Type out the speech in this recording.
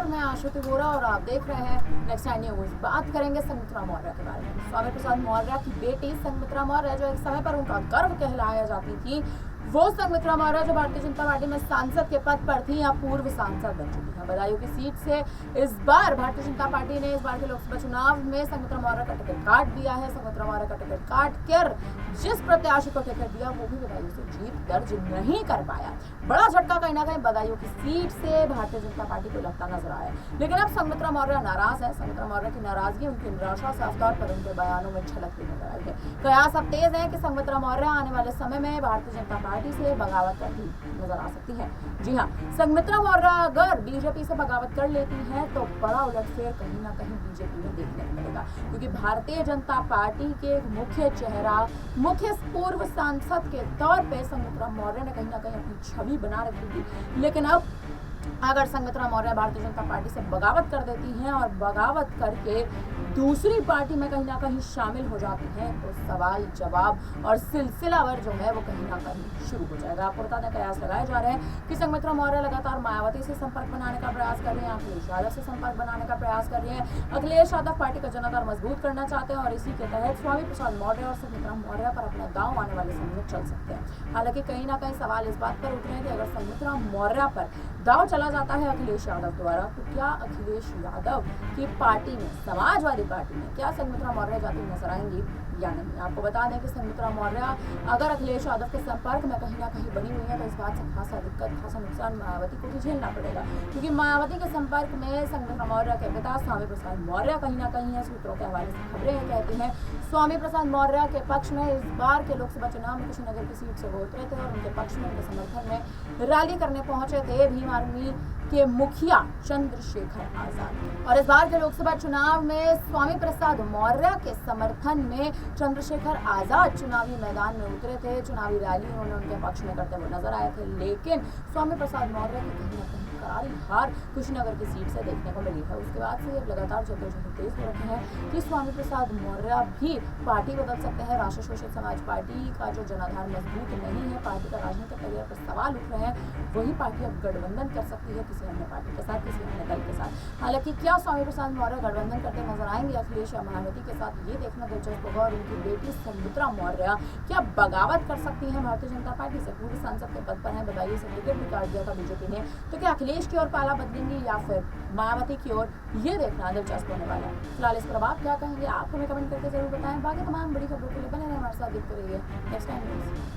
नमस्कार, मैं आश्रुति वोरा और आप देख रहे हैं नेक्स्ट टाइम न्यूज। बात करेंगे संघमित्रा मौर्य के बारे में। स्वामी प्रसाद मौर्य की बेटी संघमित्रा मौर्य, जो एक समय पर उनका गर्व कहलाया जाती थी, वो संघमित्रा मौर्य जो भारतीय जनता पार्टी में सांसद के पद पर थी या पूर्व सांसद बन चुकी है। बदायूं की सीट से इस बार भारतीय जनता पार्टी ने इस बार के लोकसभा चुनाव में संघमित्रा मौर्य का टिकट काट दिया है। संघमित्रा मौर्य का टिकट काट कर जिस प्रत्याशी को टिकट दिया वो भी बदायूं से जीत दर्ज नहीं कर पाया। बड़ा झटका कहीं ना कहीं बदायूं की सीट से भारतीय जनता पार्टी को लगता नजर आया। लेकिन अब संघमित्रा मौर्य नाराज है। संघमित्रा मौर्य की नाराजगी, उनकी निराशा साफ तौर पर उनके बयानों में झलकती नजर आई है। कयास अब तेज है कि संघमित्रा मौर्य आने वाले समय में भारतीय जनता पार्टी से बगावत करती नजर आ सकती है। जी हाँ, संघमित्रा मौर्य अगर बीजेपी से बगावत कर लेती है तो बड़ा उलटफेर कहीं ना कहीं बीजेपी में देखने को मिलेगा, क्योंकि भारतीय जनता पार्टी के मुख्य चेहरा, मुख्य पूर्व सांसद के तौर पे संघमित्रा मौर्य ने कहीं ना कहीं अपनी छवि बना रखी थी। लेकिन अब अगर संघमित्रा मौर्य भारतीय जनता पार्टी से बगावत कर देती हैं और बगावत करके दूसरी पार्टी में कहीं ना कहीं शामिल हो जाती हैं, तो सवाल जवाब और सिलसिलावर जो है वो कहीं ना कहीं शुरू हो जाएगा। आपको बता दें, कयास लगाए जा रहे हैं कि संघमित्रा मौर्य लगातार मायावती से संपर्क बनाने का प्रयास कर रहे हैं, अखिलेश यादव से संपर्क बनाने का प्रयास कर रहे हैं। अखिलेश यादव पार्टी का जनाधार मजबूत करना चाहते हैं और इसी के तहत स्वामी प्रसाद मौर्य और संघमित्रा मौर्य पर अपना दांव आने वाले समय में चल सकते हैं। हालांकि कहीं ना कहीं सवाल इस बात पर उठ रहे हैं कि अगर संघमित्रा मौर्य पर दांव चला जाता है अखिलेश यादव द्वारा, तो क्या अखिलेश यादव की पार्टी में, समाजवादी पार्टी में, क्या संघमित्रा मौर्य जाती नजर आएंगी या नहीं। आपको बता दें कि संघमित्रा मौर्य अगर अखिलेश यादव के संपर्क में कहीं ना कहीं बनी हुई है तो इस बात से खासा दिक्कत, खासा नुकसान मायावती को भी झेलना पड़ेगा, क्योंकि मायावती के संपर्क में संघमित्रा मौर्य के पिता स्वामी प्रसाद मौर्य कहीं ना कहीं है। सूत्रों के हवाले से खबरें कहती हैं स्वामी प्रसाद मौर्य के पक्ष में इस बार के लोकसभा चुनाव में कुशीनगर की सीट से वो उतरे थे और उनके पक्ष में, उनके समर्थन में रैली करने पहुंचे थे भीम आर्मी के मुखिया चंद्रशेखर आजाद। और इस बार के लोकसभा चुनाव में स्वामी प्रसाद मौर्य के समर्थन में चंद्रशेखर आजाद चुनावी मैदान में उतरे थे। चुनावी रैली उन्होंने उनके पक्ष में करते हुए नजर आए थे, लेकिन स्वामी प्रसाद मौर्य की कहीं ना कहीं करारी हार कुशीनगर की सीट से देखने को मिली है। उसके बाद से लगातार जद्दोजहद तेज हो रखे हैं कि स्वामी प्रसाद मौर्य भी पार्टी बदल सकते हैं। राष्ट्रीय शोषित समाज पार्टी का जो जनाधार मजबूत नहीं है, पार्टी का राजनीतिक करियर पर सवाल उठ रहे हैं, वही पार्टी अब गठबंधन कर सकती है किसी अन्य पार्टी के साथ, किसी अन्य दल के साथ। हालांकि क्या स्वामी प्रसाद मौर्य गठबंधन करते नजर आएंगे अखिलेश या मायावती के साथ, ये देखना दिलचस्प होगा। और उनकी बेटी संघमित्रा मौर्य क्या बगावत कर सकती है भारतीय जनता पार्टी से? पूर्व सांसद के पद पर है, बदायूं से टिकट भी काट दिया था बीजेपी ने, तो क्या अखिलेश की ओर पाला बदलेंगी या फिर मायावती की ओर, ये देखना दिलचस्प होने वाला है। फिलहाल इस पर आप क्या कहेंगे, आप हमें कमेंट करके जरूर बताएं। बाकी तमाम बड़ी खबरों के लिए बने रहें हमारे साथ, देखते रहिए नेक्स्ट टाइम न्यूज़।